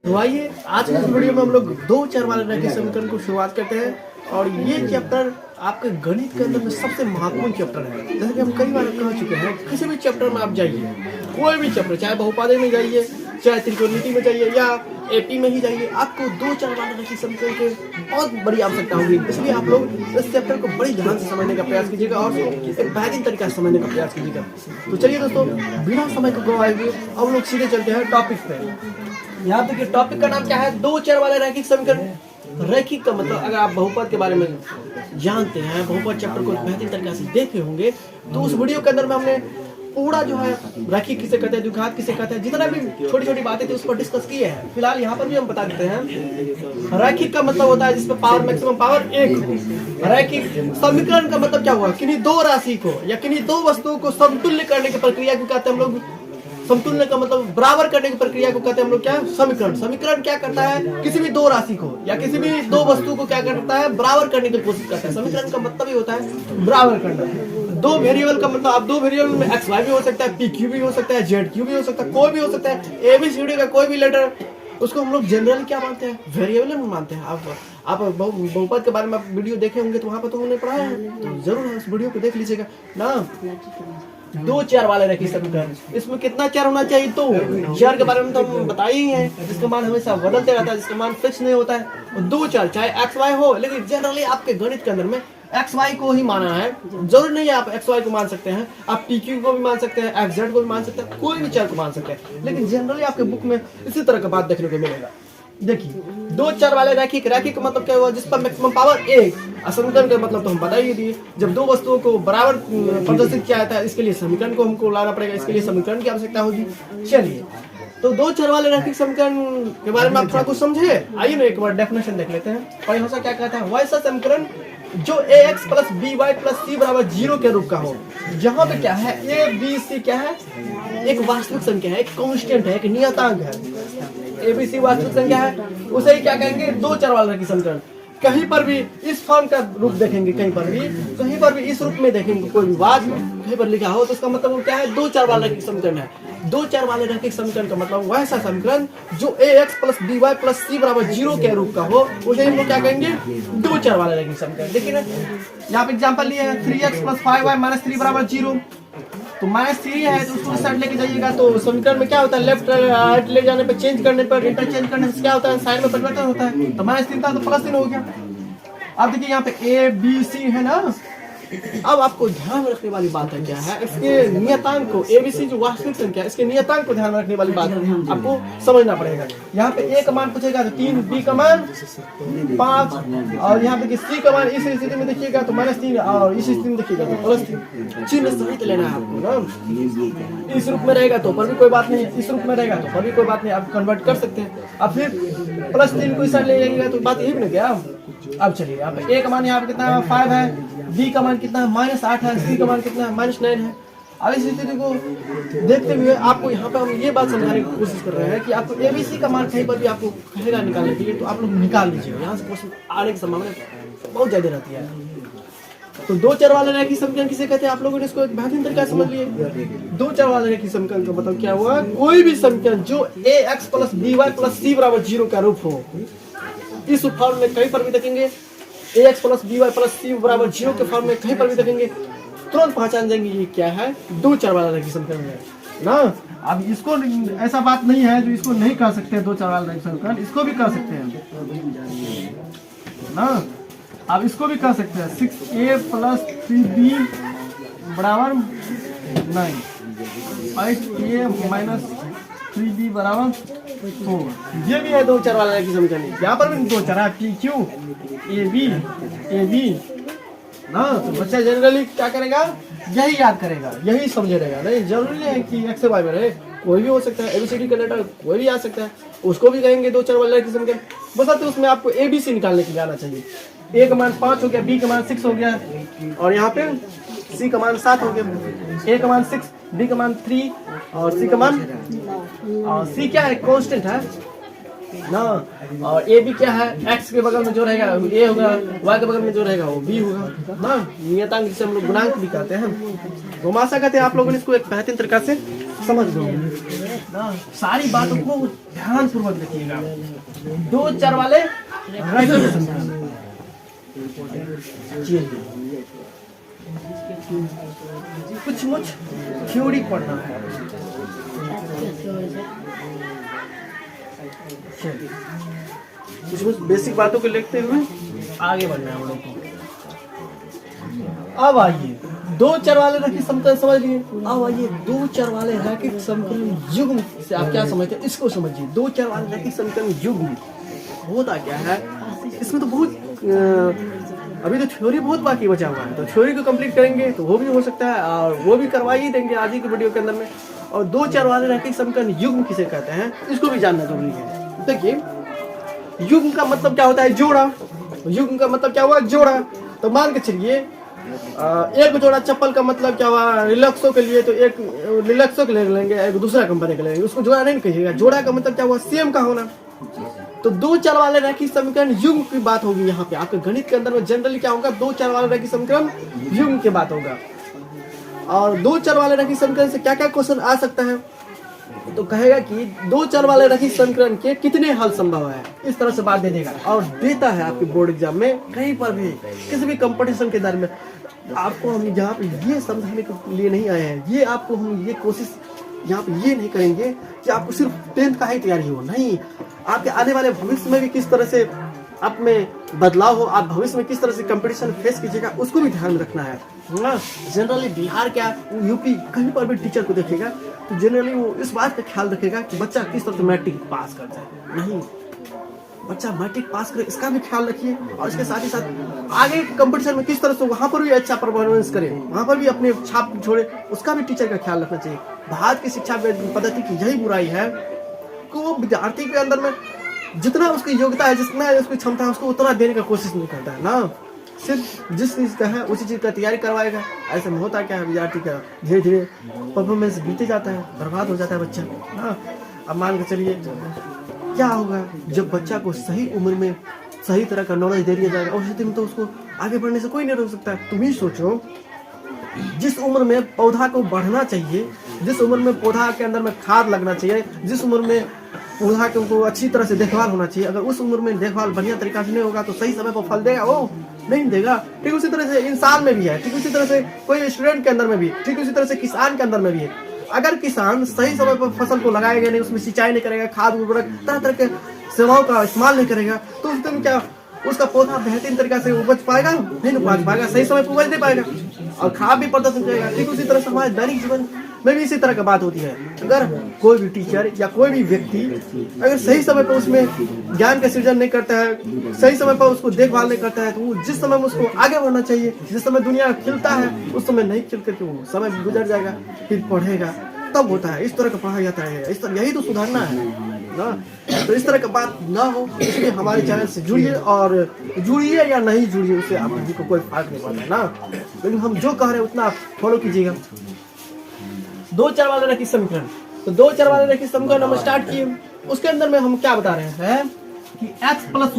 तो आइए आज के इस वीडियो में हम लोग दो चर वाले रैखिक समीकरण को शुरुआत करते हैं। और ये चैप्टर आपके गणित के अंदर में सबसे महत्वपूर्ण चैप्टर है। जैसे कि हम कई बार कह चुके हैं, किसी भी चैप्टर में आप जाइए, कोई भी चैप्टर, चाहे बहुपद में जाइए, चाहे त्रिकोणमिति में जाइए या एपी में ही जाइए, आपको दो चर वाले रैखिक समीकरण की बहुत बड़ी आवश्यकता होगी। इसलिए आप लोग इस चैप्टर को बड़ी ध्यान से समझने का प्रयास कीजिएगा और एक बेहतरीन तरीके से समझने का प्रयास कीजिएगा। तो चलिए दोस्तों, बिना समय को गवाए हुए हम लोग सीधे चलते हैं टॉपिक पे। यहाँ देखिए, टॉपिक का नाम क्या है? दो चर वाले रैखिक समीकरण। रैखिक का मतलब, अगर आप बहुपद के बारे में जानते हैं, बहुपद चैप्टर को बेहतरीन तरीके से देखे होंगे, तो उस वीडियो के अंदर में हमने पूरा जो है रैखिक किसे कहते हैं, द्विघात किसे कहते हैं, जितना भी छोटी छोटी बातें थी उस पर डिस्कस किए हैं। फिलहाल यहाँ पर भी हम बता देते हैं। रैखिक का मतलब होता है जिसमें पावर मैक्सिमम पावर 1। रैखिक समीकरण का मतलब क्या हुआ? किन्हीं दो राशि को या किन्हीं दो वस्तुओं को समतुल्य करने की प्रक्रिया को कहते हैं हम लोग। समतुल्य का मतलब बराबर करने की प्रक्रिया को कहते हैं हम लोग क्या? समीकरण। समीकरण क्या करता है? किसी भी दो राशि को या किसी भी दो वस्तु को क्या करता है? बराबर करने की कोशिश करता है। समीकरण का मतलब ही होता है बराबर करना। दो वेरिएबल का मतलब, आप दो वेरिएबल में एक्स वाई भी हो सकता है, पी क्यू भी हो सकता है, जेड क्यू भी हो सकता है, कोई भी हो सकता है। एबीसीडी का कोई भी लेटर, उसको हम लोग जनरली क्या मानते हैं? वेरिएबल में मानते हैं। आप बहुपद के बारे में आप वीडियो देखे होंगे तो वहां पर तो हमने पढ़ा है, तो जरूर उस वीडियो को देख लीजिएगा ना। दो चर वाले रैखिक समीकरण, इसमें कितना चर होना चाहिए? तो चर के बारे में तो हम बताए ही हैं, जिसका मान हमेशा बदलते रहता है, जिसका मान फिक्स नहीं होता है। दो चर चाहे एक्स वाई हो, लेकिन जनरली आपके गणित के अंदर में एक्स वाई को ही माना है। जरूर नहीं है आप एक्स वाई को मान सकते हैं, आप पी क्यू को भी मान सकते हैं, एक्स जेड को भी मान सकते हैं, कोई भी चर को मान सकते हैं। लेकिन जनरली आपके बुक में इसी तरह का बात देखने को मिलेगा। देखिए, दो चर वाले रैखिक, रैखिक का मतलब क्या हुआ? जिस पर मैक्सिमम पावर 1। समीकरण का मतलब तो हम बता ही दिए, जब दो वस्तुओं को बराबर प्रदर्शित किया जाता है, इसके लिए समीकरण को हमको लाना पड़ेगा, इसके लिए समीकरण की आवश्यकता होगी। चलिए, तो दो चर वाले रैखिक समीकरण के बारे में आप थोड़ा कुछ समझे। आइए ना एक बार डेफिनेशन देख लेते हैं। परिभाषा क्या कहता है? वैसा समीकरण जो ax plus by plus c बराबर 0 के रूप का हो। जहाँ पे क्या है? a b c क्या है? एक वास्तविक संख्या है, एक कांस्टेंट है, एक नियतांक है। a b c वास्तविक संख्या है, उसे ही क्या कहेंगे? दो चर वाला रैखिक समीकरण। कहीं पर भी इस फॉर्म का रूप देखेंगे, कहीं पर भी इस रूप में देखेंगे, कोई भी बात कहीं पर लिखा हो, तो उसका मतलब क्या है? दो चर वाला रैखिक समीकरण है। दो चर वाले रैखिक समीकरण का मतलब वैसा समीकरण जो ax plus by plus c बराबर 0 के रूप का हो, उसे हम लोग क्या कहेंगे? दो चर वाले रैखिक समीकरण। देखिए ना, यहाँ पे एग्जांपल लिए हैं 3x प्लस 5y माइनस 3 बराबर 0। तो माइनस 3 है तो उसको साइड लेके जाइएगा, तो समीकरण में क्या होता है? लेफ्ट राइट ले जाने पर, चेंज करने पर, इंटरचेंज करने से क्या होता है? साइन में परिवर्तन होता है। तो माइनस 3 था तो प्लस 3 हो गया। अब देखिए यहाँ पे ए बी सी है ना। अब आपको ध्यान में रखने वाली बात है क्या है? इसके नियतांक को, एबीसी जो वास्तविक संख्या है, इसके नियतांक को ध्यान में रखने वाली बात आपको समझना पड़ेगा। यहाँ पे ए का मान पूछेगा तो 3, बी का मान 5, और यहाँ पे सी का मान इस स्थिति में देखिएगा तो -3, और इस स्थिति में देखिएगा तो +3। चिन्ह सहित लेना है आपको ना। इस रूप में रहेगा तो पर भी कोई बात नहीं, इस रूप में रहेगा तो पर भी कोई बात नहीं, आप कन्वर्ट कर सकते हैं। अब फिर +3 को इस साइड ले जाएंगे तो बात यही बन गया। अब चलिए, यहाँ पे ए का मान यहाँ पे कितना है? 5 है, बी का मान कितना है? -8 है, सी का मान कितना है? -9 है। अब इस स्थिति को देखते हुए आपको यहाँ पे हम ये बात समझाने की कोशिश कर रहे हैं कि आपको एबीसी का मान कहीं पर भी आपको कहेगा निकालने के लिए, तो आप लोग निकाल लीजिएगा। यहाँ से क्वेश्चन आने की संभावना बहुत ज्यादा रहती है। तो दो चर वाले रैखिक समीकरण किसे कहते हैं? आप लोगों ने इसको एक बेहतरीन तरीके से समझ लिए। दो चर वाले रैखिक समीकरण का मतलब क्या हुआ? कोई भी समीकरण जो ax plus by plus c बराबर 0 का रूप हो। इस फॉर्म में कहीं पर भी देखेंगे ax plus by plus c बराबर 0 के फॉर्म में कहीं पर भी देखेंगे, तुरंत पहचान जाएंगे ये क्या है? दो चर वाला रैखिक समीकरण है ना। अब इसको ऐसा बात नहीं है जो इसको नहीं कर सकते, दो चर वाला रैखिक समीकरण इसको भी कर सकते हैं ना। अब इसको भी कर सकते हैं 6a प्लस 3b बराबर 9, 8a माइनस 3b बराबर 4। ये भी है दो चर वाला रैखिक समीकरण। यहाँ पर भी दो चर है, पी क्यू ए बी ना। तो बच्चा जनरली क्या करेगा? यही याद करेगा, यही समझे रहेगा। नहीं जरूरी है कि एक्स वाई में रहे, कोई भी हो सकता है। एबीसीडी का लेटर कोई भी आ सकता है, उसको भी कहेंगे दो चर वाला रैखिक समीकरण। बस उसमें आपको एबीसी निकालने के लिए आना चाहिए। ए का मान 5 हो गया, बी का मान 6 हो गया, और यहाँ पे सी का मान 7 हो गया। ए का मान 6, बी का मान 3, और सी का मान, और सी क्या है? कांस्टेंट है ना। और ए बी क्या है? एक्स के बगल में जो रहेगा ए होगा, वाई के बगल में जो रहेगा वो बी होगा ना। नियतांक जिसे हम लोग गुणांक भी कहते हैं। तो हम आशा करते हैं आप लोगों ने इसको एक बेहतरीन तरीके से समझ गए। ना, सारी बातों को ध्यान पूर्वक देखिएगा। 2 चर वाले रैखिक समीकरण, कुछ मुझ थ्योरी पढ़ना है। कुछ बेसिक बातों को लिखते हुए आगे बढ़ना है हम लोग को। अब आइए 2 चर वाले रैखिक समीकरण समझ लिए। अब आइए 2 चर वाले रैखिक समीकरण युग्म से आप क्या समझते हैं, इसको समझिए। 2 चर वाले रैखिक समीकरण युग्म होता क्या है? इसमें तो बहुत अभी तो थ्योरी बहुत बाकी बचा हुआ है, तो थ्योरी को कंप्लीट करेंगे तो वो भी हो सकता है, और वो भी करवा ही देंगे आज ही की वीडियो के अंदर में। और 2 चर वाले रैखिक समीकरण युग्म किसे कहते हैं, इसको भी जानना जरूरी है। देखिए युग्म का मतलब क्या होता है, जोड़ा। युग्म का मतलब क्या हुआ, जोड़ा। तो मान के चलिए एक जोड़ा चप्पल का मतलब क्या हुआ, रिलैक्सो के लिए तो एक रिलैक्सो के ले लेंगे, एक दूसरा कंपनी के लेंगे, उसको जोड़ा नहीं कहिएगा। जोड़ा का मतलब क्या हुआ, सेम का होना। तो 2 चर वाले रैखिक समीकरण युग्म की बात होगी यहाँ पे। आपके गणित के अंदर में जनरली क्या होगा, 2 चर वाले रैखिक समीकरण युग्म की बात होगा। और 2 चर वाले रैखिक समीकरण से क्या क्या क्वेश्चन आ सकता है, तो कहेगा कि 2 चर वाले रैखिक समीकरण के कितने हल संभव है, इस तरह से बात दे देगा। और देता है आपके बोर्ड एग्जाम में, कहीं पर भी किसी भी कंपटीशन के दर में। आपको हम यहाँ पे ये समझाने के लिए नहीं आए हैं, ये आपको हम ये कोशिश यहाँ पे ये नहीं करेंगे कि आपको सिर्फ 10th का ही तैयारी हो, नहीं, आपके आने वाले भविष्य में भी किस तरह से आप में बदलाव हो, आप भविष्य में किस तरह से कंपटीशन फेस कीजिएगा, उसको भी ध्यान में रखना है ना। जनरली बिहार क्या यूपी कहीं पर भी टीचर को देखेगा तो जनरली वो इस बात का ख्याल रखेगा कि बच्चा किस तरह से मैट्रिक पास कर जाए, नहीं, बच्चा मैट्रिक पास करे इसका भी ख्याल रखिए। और इसके साथ ही साथ आगे कंपटीशन में किस तरह से वहाँ पर भी अच्छा परफॉर्मेंस करे, वहाँ पर भी अपने छाप छोड़े, उसका भी टीचर का ख्याल रखना चाहिए। भारत की शिक्षा पद्धति की यही बुराई है कि वो विद्यार्थी के अंदर में जितना उसकी योग्यता है, जितना उसकी क्षमता है, उसको उतना देने का कोशिश नहीं करता है ना। सिर्फ जिस चीज़ का है उसी चीज़ का तैयारी करवाएगा। ऐसे में होता क्या है, विद्यार्थी का धीरे धीरे परफॉर्मेंस बीते जाता है, बर्बाद हो जाता है बच्चा ना। अब मान के चलिए क्या होगा जब बच्चा को सही उम्र में सही तरह का नॉलेज दे दिया जाएगा, उसी दिन तो उसको आगे बढ़ने से कोई नहीं रोक सकता है। तुम ही सोचो, जिस उम्र में पौधा को बढ़ना चाहिए, जिस उम्र में पौधा के अंदर में खाद लगना चाहिए, जिस उम्र में पौधा को अच्छी तरह से देखभाल होना चाहिए, अगर उस उम्र में देखभाल बढ़िया तरीका से नहीं होगा तो सही समय पर फल देगा वो नहीं देगा। ठीक उसी तरह से इंसान में भी है, ठीक उसी तरह से कोई स्टूडेंट के अंदर में भी, ठीक उसी तरह से किसान के अंदर में भी है। अगर किसान सही समय पर फसल को लगाएगा नहीं, उसमें सिंचाई नहीं करेगा, खाद उर्वरक तरह तरह के सेवाओं का इस्तेमाल नहीं करेगा, तो उस दिन क्या उसका पौधा बेहतरीन तरीका से उपज पाएगा, नहीं उपज पाएगा, सही समय पर उपज नहीं पाएगा और खराब भी प्रदर्शन करेगा। ठीक उसी तरह से हमारे दैनिक जीवन में भी इसी तरह की बात होती है। अगर कोई भी टीचर या कोई भी व्यक्ति अगर सही समय पर उसमें ज्ञान का सृजन नहीं करता है, सही समय पर उसको देखभाल नहीं करता है, तो वो जिस समय में उसको आगे बढ़ना चाहिए, जिस समय दुनिया खिलता है, उस समय नहीं खिल करके वो समय गुजर जाएगा, फिर पढ़ेगा तब होता है। इस तरह का पढ़ा जाता है, इस तरह यही तो सुधारना है ना। तो इस तरह का बात ना हो, इसलिए हमारे चैनल से जुड़िए, और जुड़िए या नहीं जुड़िए उससे आप को कोई फर्क नहीं पड़ता है ना, लेकिन हम जो कह रहे हैं उतना फॉलो कीजिएगा। 2 चर वाले रैखिक समीकरण, तो 2 चर वाले रैखिक समीकरण हम स्टार्ट किए। उसके अंदर में हम क्या बता रहे हैं कि x प्लस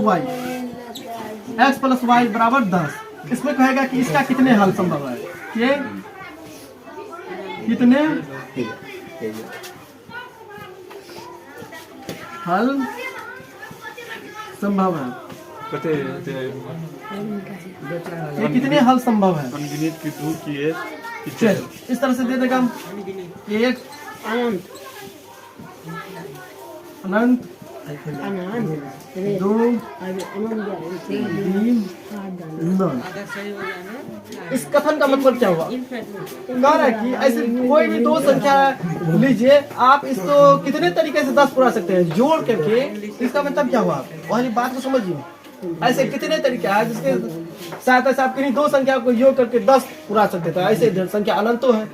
वाई बराबर 10। इसमें कहेगा कि इसका कितने हल संभव है, ये कितने हल संभव है, ये कितने हल संभव है, अनगिनत की दूर की है। इस तरह से दे देगा। एक अनंत, 2 3 9। इस कथन का मतलब क्या हुआ, कह रहा है कि ऐसे कोई भी 2 संख्या लीजिए, आप इसको कितने तरीके से 10 पुरा सकते हैं जोड़ करके। इसका मतलब क्या हुआ, वाली बात को समझिए। ऐसे कितने तरीके हैं जिसके सहायता से आप किन्हीं 2 संख्या को योग करके 10 पुरा सकते थे। ऐसे संख्या अनंतो है,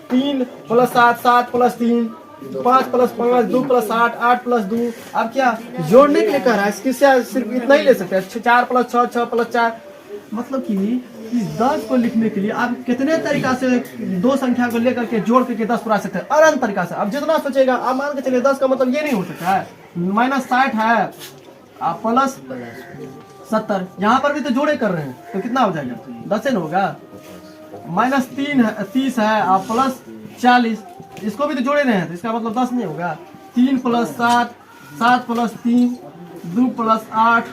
3 + 7 7 + 3 5 + 5 2 + 8 8 + 2। अब क्या जोड़ने के लिए कह रहा है, इसके सिर्फ इतना ही ले सकते हैं, 4 + 6 6 + 4। मतलब कि इस 10 को लिखने के लिए आप कितने तरीका से 2 संख्या को लेकर के जोड़ करके 10 पुरा सकते हैं, अनंत तरीका से। अब जितना सोचेगा, आप मान के चलिए 10 का मतलब ये नहीं हो सकता है, -60 है, आप प्लस 70, यहाँ पर भी तो जोड़े कर रहे हैं, तो कितना हो जाएगा, 10 न होगा। -3 है, 30 है, आप प्लस 40, इसको भी तो जोड़े रहे हैं, तो इसका मतलब 10 नहीं होगा। 3 + 7, 7 + 3, 2 + 8,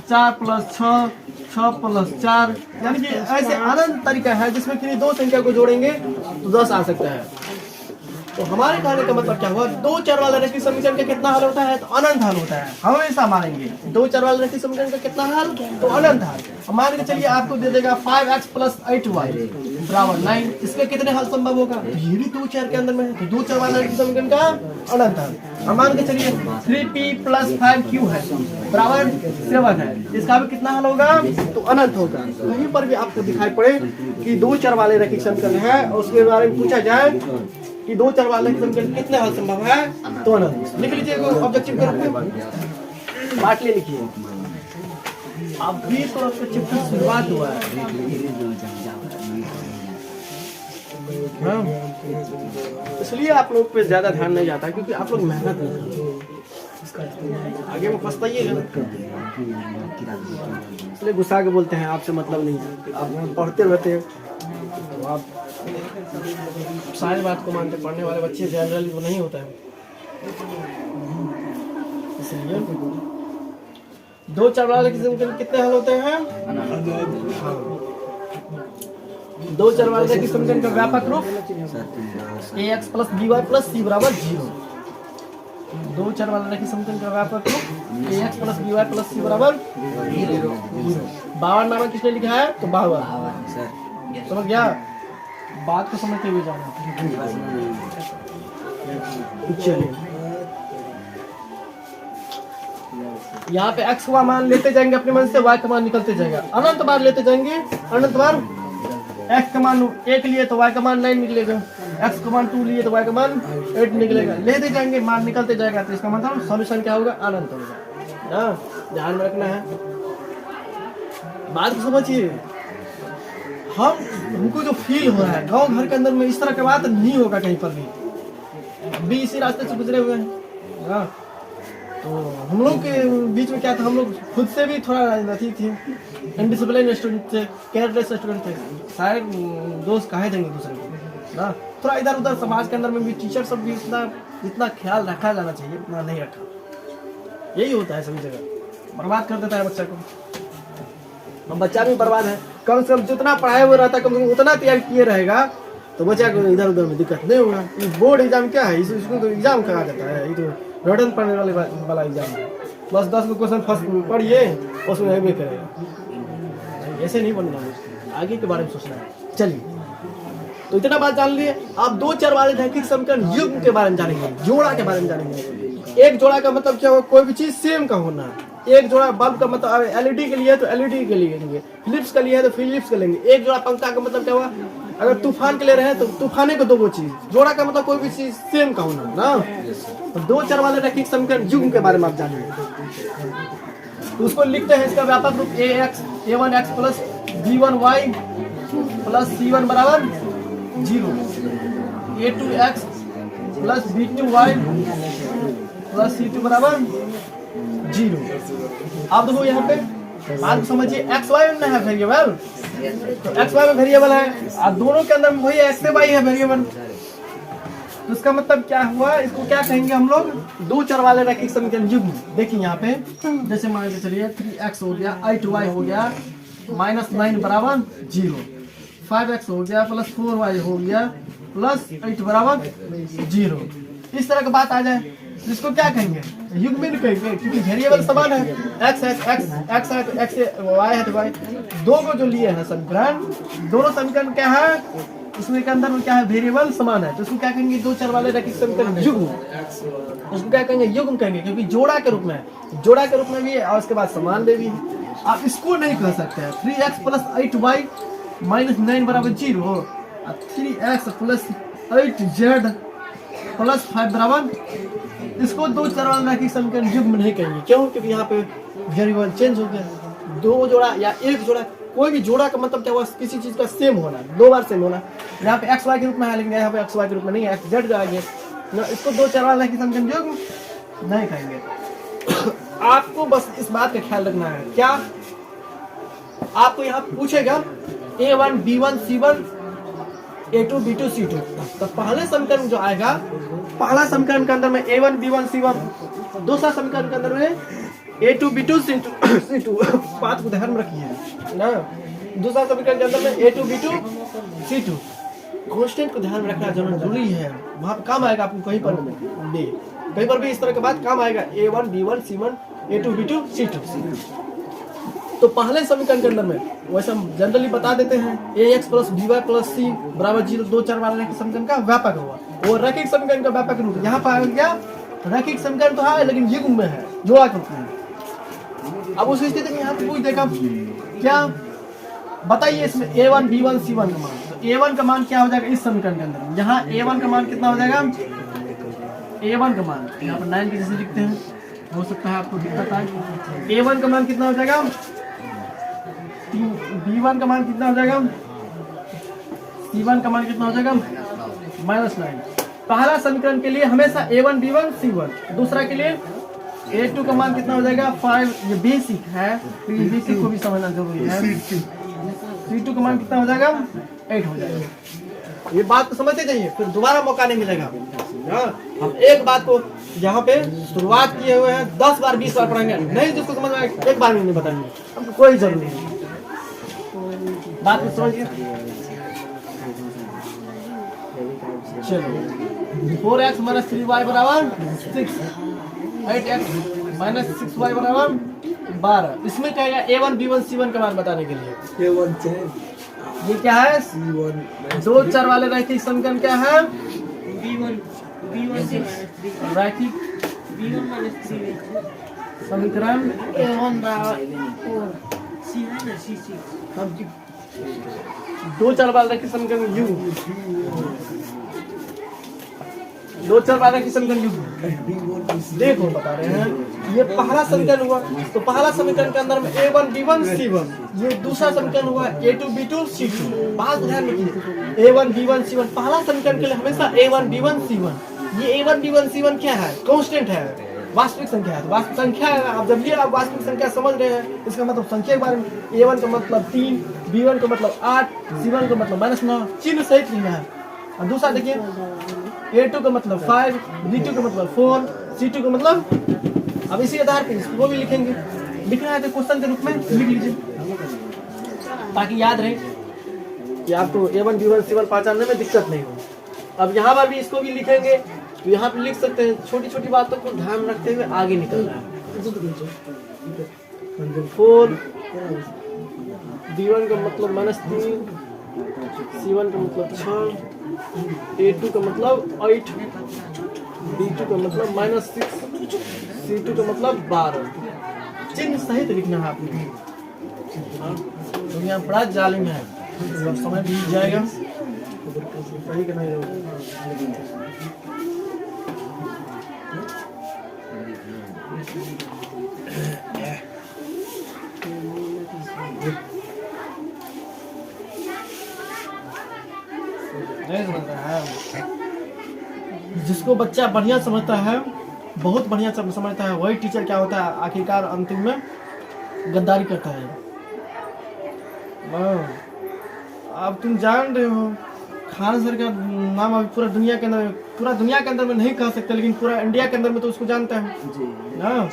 4 + 6, 6 + 4, यानी कि ऐसे अनंत तरीका है जिसमें किन्हीं दो संख्या को जोड़ेंगे तो 10 आ सकता है। तो हमारे कहने का मतलब क्या हुआ, दो चर वाले रैखिक समीकरण का कितना हल होता है, तो अनंत हल होता है, हमेशा मानेंगे। दो चर वाले रैखिक समीकरण का कितना हल, तो अनंत हल। मान के चलिए आपको दे देगा 5x + 8y = 9, इसके कितने हल संभव होगा, तो ये भी दो चर के अंदर में है, तो दो चर वाले रैखिक समीकरण का अनंत हल। और मान के चलिए 3p + 5q है = 7 है, इसका भी कितना हल होगा, तो अनंत होगा। कहीं पर भी आपको दिखाई पड़े कि दो चर वाले रैखिक समीकरण है और उसके बारे में पूछा जाए कि दो चर वाले समीकरण कितने हल संभव है, तो अनंत। लिख लीजिए ऑब्जेक्टिव के रूप में, बांट ले लिखिए। अभी तो आपका चैप्टर शुरुआत हुआ है, हाँ, इसलिए आप लोग पे ज्यादा ध्यान नहीं जाता क्योंकि आप लोग मेहनत नहीं करते, आगे में पछताइएगा। इसलिए गुस्सा के बोलते हैं, आपसे मतलब नहीं है, आप पढ़ते रहते हैं तो आप सारी बात को मानते। पढ़ने वाले बच्चे जनरली वो नहीं होता है, इसलिए दो चर वाले कितने हल होते हैं, दो चर वाले की समीकरण का व्यापक रूप ax + by + c = 0। दो चर वाले की समीकरण का व्यापक रूप ax + by + c = 0। 52 नामक किसने लिखा है, तो 52। समझ गया, बात को समझते हुए जाना। चलिए यहाँ पे x का मान लेते जाएंगे अपने मन से, y का मान निकलते जाएगा, अनंत बार लेते जाएंगे, अनंत बार। x का मान 1 लिए तो y का मान 9 निकलेगा, x का मान 2 लिए तो y का मान 8 निकलेगा, लेते जाएंगे मान निकलते जाएगा, तो इसका मतलब सॉल्यूशन क्या होगा, अनंत होगा। हाँ, ध्यान में रखना है, बात को समझिए। हमको जो फील हो रहा है गांव घर के अंदर में, इस तरह की बात नहीं होगा कहीं पर भी, अभी इसी रास्ते से गुजरे हुए हैं। हाँ, तो हम लोग के बीच में क्या था, हम लोग खुद से भी थोड़ा अथी थे, इनडिसिप्लिन स्टूडेंट थे, केयरलेस स्टूडेंट थे, शायद दोस्त कहे देंगे दूसरे को ना। थोड़ा इधर उधर समाज के अंदर में भी टीचर सब भी जितना ख्याल रखा जाना चाहिए उतना नहीं रखा। यही होता है सभी जगह, बर्बाद कर देता है बच्चा को। अब बच्चा भी बर्बाद है, कम से कम जितना पढ़ाया हुआ रहता है कम से कम उतना तैयार किए रहेगा तो बच्चा को इधर उधर में दिक्कत नहीं होगा। ये बोर्ड एग्जाम क्या है, इसको तो एग्जाम कहा जाता है, ये तो रटन पढ़ने वाला एग्जाम है। बस 10 क्वेश्चन फर्स्ट पढ़िए उसमें एम करेगा, ऐसे नहीं बनना है, आगे के बारे में सोचना है। चलिए, तो इतना बात जान लिए। आप दो चर वाले रैखिक समीकरण युग्म के बारे में जानेंगे, जोड़ा के बारे में जानेंगे। एक जोड़ा का मतलब क्या हो, कोई भी चीज सेम का होना। एक जोड़ा बल्ब का मतलब एलईडी के लिए तो एलईडी के लिए लेंगे, फिलिप्स का लिए है तो फिलिप्स का लेंगे। एक जोड़ा पंखा का मतलब क्या हुआ, अगर तूफान के ले रहे हैं तो तूफाने को दो वो चीज। जोड़ा का मतलब कोई भी चीज सेम का होना ना। तो दो चर वाले रैखिक समीकरण युग्म के बारे में आप जानिए। तो उसको लिखते हैं, इसका व्यापक रूप a1x + b1y + c1 = 0, a2x + b2y + c2 = 0। अब देखो यहाँ पे बात समझिए, एक्स वाई में है वेरिएबल, तो एक्स वाई में वेरिएबल है और दोनों के अंदर वही एक्स वाई है वेरिएबल। तो इसका मतलब क्या हुआ, इसको क्या कहेंगे हम लोग, दो चर वाले रैखिक समीकरण युग्म। देखिए यहाँ पे जैसे मान के चलिए 3x हो गया, 8y हो गया -9 = 0, 5x हो गया +4y हो गया +8 = 0। इस तरह की बात आ जाए इसको क्या कहेंगे, युग्म कहेंगे, क्योंकि वेरिएबल समान है, x है x है तो x है, y है तो y। दो को जो लिए हैं समीकरण, दोनों समीकरण क्या है, उसमें के अंदर में क्या है, वेरिएबल समान है, तो उसको क्या कहेंगे, दो चर वाले रैखिक समीकरण युग्म। उसको क्या कहेंगे, युग्म कहेंगे, क्योंकि जोड़ा के रूप में है, जोड़ा के रूप में भी है और उसके बाद समान में भी है। आप इसको नहीं कह सकते हैं 3x + 8y - 9 = 0 और 3x + 8z + 5 = इसको दो चर वाले रैखिक समीकरण युग्म नहीं कहेंगे। क्यों, क्योंकि यहाँ पे वेरिएबल चेंज हो गया। दो जोड़ा या एक जोड़ा, कोई भी जोड़ा का मतलब क्या हुआ, किसी चीज का सेम होना, दो बार सेम होना। यहाँ पे एक्स वाई के रूप में है, लेकिन यहाँ पे एक्स वाई के रूप में नहीं है, एक्स जेड आएंगे ना। इसको दो चर वाले रैखिक समीकरण युग्म नहीं कहेंगे। आपको बस इस बात का ख्याल रखना है, क्या आपको यहाँ पूछेगा a1 b1 c1 A2 B2 C2। तो पहले समीकरण जो आएगा, पहला समीकरण के अंदर में A1 B1 C1, दूसरा समीकरण के अंदर में A2 B2 C2 बात को ध्यान में रखिए ना। दूसरा समीकरण के अंदर में A2 B2 C2 कांस्टेंट को ध्यान में रखना जरूरी है, वहाँ काम आएगा आपको कहीं पर भी, कहीं पर भी इस तरह के बात काम आएगा। A1 B1 C1 A2 B2 C2। तो पहले समीकरण के अंदर में वैसे हम जनरली बता देते हैं ax plus by plus c बराबर 0, 2 4 वाले रैखिक समीकरण का व्यापक होगा, वो रैखिक समीकरण का व्यापक रूप यहाँ पर आ गया। रैखिक समीकरण तो है लेकिन युग्म में है, जोड़ा के रूप में। अब उस स्थिति में यहाँ पे पूछ देगा क्या, बताइए इसमें a1 b1 c1 का मान। तो a1 का मान क्या हो जाएगा इस समीकरण के अंदर, यहाँ a1 का मान कितना हो जाएगा, a1 का मान यहाँ पर 9 के जैसे लिखते हैं, हो सकता है आपको दिक्कत आए। a1 का मान कितना हो जाएगा, b1 का मान कितना हो जाएगा, c1 का मान कितना हो जाएगा -9। पहला समीकरण के लिए हमेशा a1 b1 c1, दूसरा के लिए a2 का मान कितना हो जाएगा 5। ये बेसिक है तो ये बेसिक को भी समझना जरूरी है। c2 का मान कितना हो जाएगा 8 हो जाएगा। ये बात को समझते जाइए, फिर दोबारा मौका नहीं मिलेगा। हम एक बात को यहाँ पे शुरुआत किए हुए हैं, 10 बार 20 बार पढ़ेंगे, नहीं जिसको समझ में आए एक बार में नहीं बताएंगे, हमको कोई जरूरी नहीं। बात को समझिए। चलो 4x माइनस 3y बराबर 6, 8x माइनस 6y बराबर 12। इसमें कहेगा a1 b1 c1 का मान बताने के लिए। ये क्या है, 2 4 वाले रैखिक समीकरण क्या है, रैखिक समीकरण a1 बराबर 2 4 वाले रैखिक समीकरण u, 2 4 वाले रैखिक समीकरण u। देखो बता रहे हैं, ये पहला समीकरण हुआ, तो पहला समीकरण के अंदर में a1 b1 c1, ये दूसरा समीकरण हुआ a2 b2 c2। बात ध्यान रखिए, a1 b1 c1 पहला समीकरण के लिए हमेशा a1 b1 c1। ये a1 b1 c1 क्या है, कांस्टेंट है, वास्तविक संख्या है। तो वास्तविक संख्या है, अब जब ये आप वास्तविक संख्या समझ रहे हैं, इसका मतलब संख्या के बारे में a1 का मतलब 3, b1 का मतलब 8, c1 का मतलब -9, चिन्ह सहित लिखना है। और दूसरा देखिए a2 का मतलब 5, b2 का मतलब 4, c2 का मतलब, अब इसी आधार पर इसको भी लिखेंगे। लिखना है तो क्वेश्चन के रूप में लिख लीजिए ताकि याद रहे कि आपको a1 b1 c1 पहचानने में दिक्कत नहीं हो। अब यहाँ पर भी इसको भी लिखेंगे, तो यहाँ पे लिख सकते हैं, छोटी छोटी बातों को ध्यान रखते हुए आगे निकलना है। 4 b1 का मतलब -3, c1 का मतलब 6, a2 का मतलब 8, b2 का मतलब -6, c2 का मतलब 12। चिन्ह सहित लिखना है आपने। दुनिया बड़ा जालिम है, जब समय बीत जाएगा सही का नहीं होगा। नहीं समझ रहा है, जिसको बच्चा बढ़िया समझता है, बहुत बढ़िया समझता है, वही टीचर क्या होता है आखिरकार अंतिम में गद्दारी करता है। अब तुम जान रहे हो खान सर का नाम अभी पूरा दुनिया के अंदर में नहीं कह सकते, लेकिन पूरा इंडिया के अंदर में तो उसको जानते हैं ना।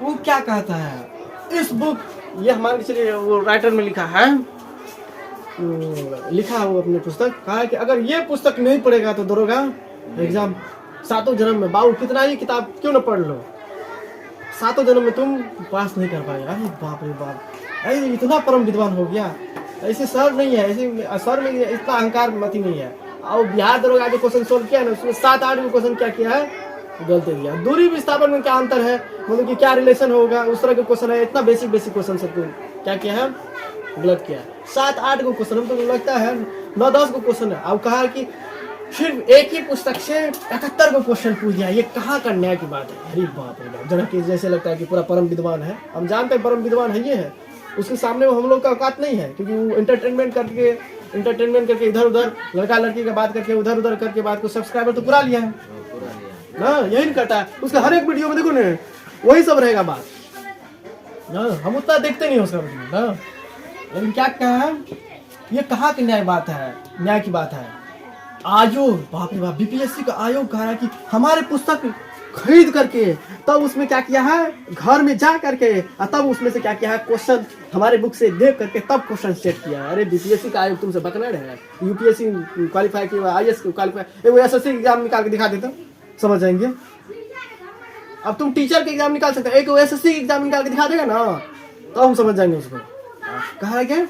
वो क्या कहता है इस बुक, ये हमारे चलिए वो राइटर में लिखा है, लिखा है वो अपनी पुस्तक, कहा है कि अगर ये पुस्तक नहीं पढ़ेगा तो दरोगा एग्जाम 7 जन्म में, बाबू कितना ही किताब क्यों न पढ़ लो, 7 जन्म में तुम पास नहीं कर पाएगा। अरे बाप रे बाप, अरे इतना परम विद्वान हो गया। ऐसे सर नहीं है, ऐसे सर में इतना अहंकार मती नहीं है। और बिहार दरोगा जो क्वेश्चन सोल्व किया ना, उसमें 7-8 में क्वेश्चन क्या किया है, गलत दिया। दूरी विस्थापन में क्या अंतर है, मतलब कि क्या रिलेशन होगा, उस तरह के क्वेश्चन है। इतना बेसिक क्वेश्चन सबको क्या किया है, गलत किया। 7-8 को क्वेश्चन हमको लगता है 9-10 को क्वेश्चन है। अब कहा कि फिर एक ही पुस्तक से 71 को क्वेश्चन पूछ दिया, ये कहाँ का न्याय की बात है। अरे बाप रे बाप, जरा कि जैसे लगता है कि पूरा परम विद्वान है। हम जानते हैं परम विद्वान है ये है, उसके सामने वो हम लोग का औकात नहीं है, क्योंकि वो एंटरटेनमेंट करके इधर उधर लड़का लड़की का बात करके उधर उधर करके बात को सब्सक्राइबर तो पूरा लिया है ना, यही नहीं करता है। उसका हर एक वीडियो में देखो ना वही सब रहेगा बात ना, हम उतना देखते नहीं उसका वीडियो ना। लेकिन क्या कहा है ये कहाँ की न्याय बात है, न्याय की बात है। आयोग, बाप रे बाप, बीपीएससी का आयोग कह रहा है कि हमारे पुस्तक खरीद करके तब उसमें क्या किया है, घर में जा करके तब उसमें से क्या किया है, क्वेश्चन हमारे बुक से देख करके तब क्वेश्चन सेट किया है। अरे बीपीएससी का आयोग तुमसे बकने रहे हैं, यूपीएससी क्वालिफाई किया, आईएएस क्वालिफाई, वो एसएससी एग्जाम निकाल के दिखा देता, समझ जाएंगे। अब तुम टीचर के एग्जाम निकाल सकते हो, एक एसएससी एग्जाम निकाल के दिखा देगा ना, तो हम समझ जाएंगे उसको। कहा गया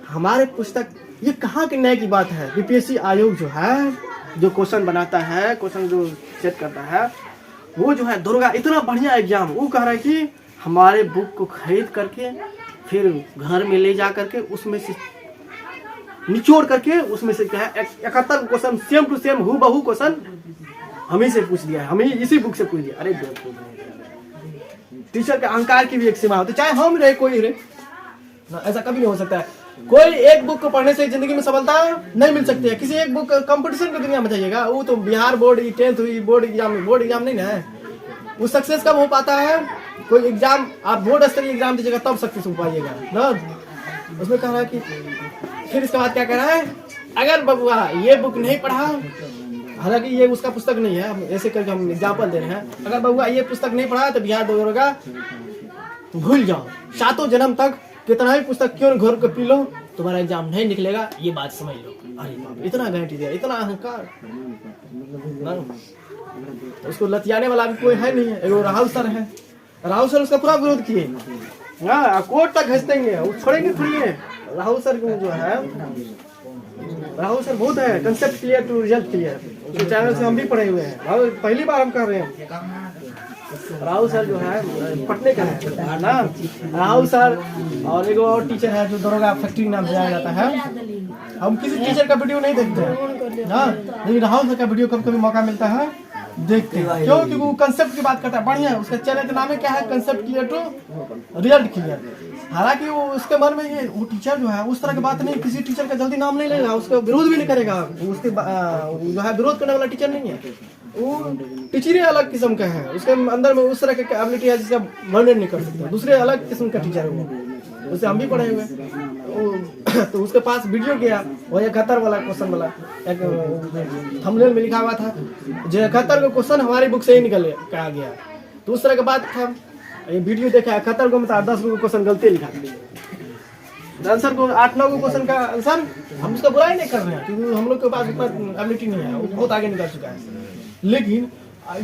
हमारे पुस्तक, ये कहाँ के न्याय की बात है। बीपीएससी आयोग जो है, जो क्वेश्चन बनाता है, क्वेश्चन जो सेट करता है, वो जो है दुर्गा इतना बढ़िया एग्जाम, वो कह रहा है कि हमारे बुक को खरीद करके फिर घर में ले जा करके उसमें से निचोड़ करके उसमें से क्या है 71 क्वेश्चन सेम टू सेम हूबहू क्वेश्चन हमें से पूछ लिया है, हमें इसी बुक से पूछ लिया। अरे टीचर के अहंकार की भी एक सीमा होती है, चाहे हम रहे कोई रहे ना, ऐसा कभी नहीं हो सकता है। कोई एक बुक को पढ़ने से जिंदगी में सफलता नहीं मिल सकती है। किसी एक बुक कंपटीशन की दुनिया में जाइएगा, वो तो बिहार बोर्ड 10th हुई, बोर्ड एग्जाम नहीं ना है, वो सक्सेस कब हो पाता है। कोई एग्जाम आप बोर्ड स्तरीय एग्जाम दीजिएगा तब सक्सेस हो पाइएगा ना। उसमें कह रहा है कि फिर इसके बाद क्या कह रहा है, अगर बबुआ ये बुक नहीं पढ़ा, हालांकि ये उसका पुस्तक नहीं है, हम ऐसे करके हम एग्जाम्पल दे रहे हैं, अगर बबुआ ये पुस्तक नहीं पढ़ा तो बिहार दौड़ेगा, भूल जाओ, 7 जन्म तक कितना भी पुस्तक क्यों घर को पी लो, तुम्हारा एग्जाम नहीं निकलेगा, ये बात समझ लो। अरे बाप, इतना गारंटी दिया, इतना अहंकार। तो उसको लतियाने वाला भी कोई है नहीं है। एगो राहुल सर है, राहुल सर उसका पूरा विरोध किए, कोर्ट तक घस देंगे, वो छोड़ेंगे थोड़ी है। राहुल सर जो है, राहुल सर बहुत है, concept clear to result clear, उसके चैनल से हम भी पढ़े हुए हैं। पहली बार हम कर रहे हैं। राहुल सर जो है पटने का है ना, राहुल सर और एक और टीचर है जो दरोगा फैक्ट्री नाम से जाना जाता है। हम किसी टीचर का वीडियो नहीं देखते हैं ना, लेकिन राहुल सर का वीडियो कभी कभी मौका मिलता है देखते हैं। क्यों? क्योंकि वो कंसेप्ट की बात करता है, बढ़िया है। उसका चैनल का नाम है क्या है, concept clear to result clear. हालांकि वो उसके मन में ये, वो टीचर जो है उस तरह की बात नहीं, किसी टीचर का जल्दी नाम नहीं लेगा, उसका विरोध भी नहीं करेगा। उसके जो है विरोध करने वाला टीचर नहीं है, वो टीचर ही अलग किस्म का है, उसके अंदर में उस तरह की एबिलिटी है जिसका वर्णन नहीं कर सकता। दूसरे अलग किस्म का टीचर है वो, उससे हम भी पढ़े हुए। तो उसके पास वीडियो गया, वो 71 वाला क्वेश्चन वाला एक थंबनेल में लिखा हुआ था, जो 71 का क्वेश्चन हमारी बुक से ही निकल कहा गया। तो उस तरह का बात था। ये वीडियो देखा, 71 को मतलब 10 क्वेश्चन गलती लिखा, आंसर को 8-9 क्वेश्चन का आंसर। हम उसका बुराई नहीं कर रहे हैं, क्योंकि हम लोग के पास उतना एबिलिटी नहीं है, वो बहुत आगे निकल चुका है। लेकिन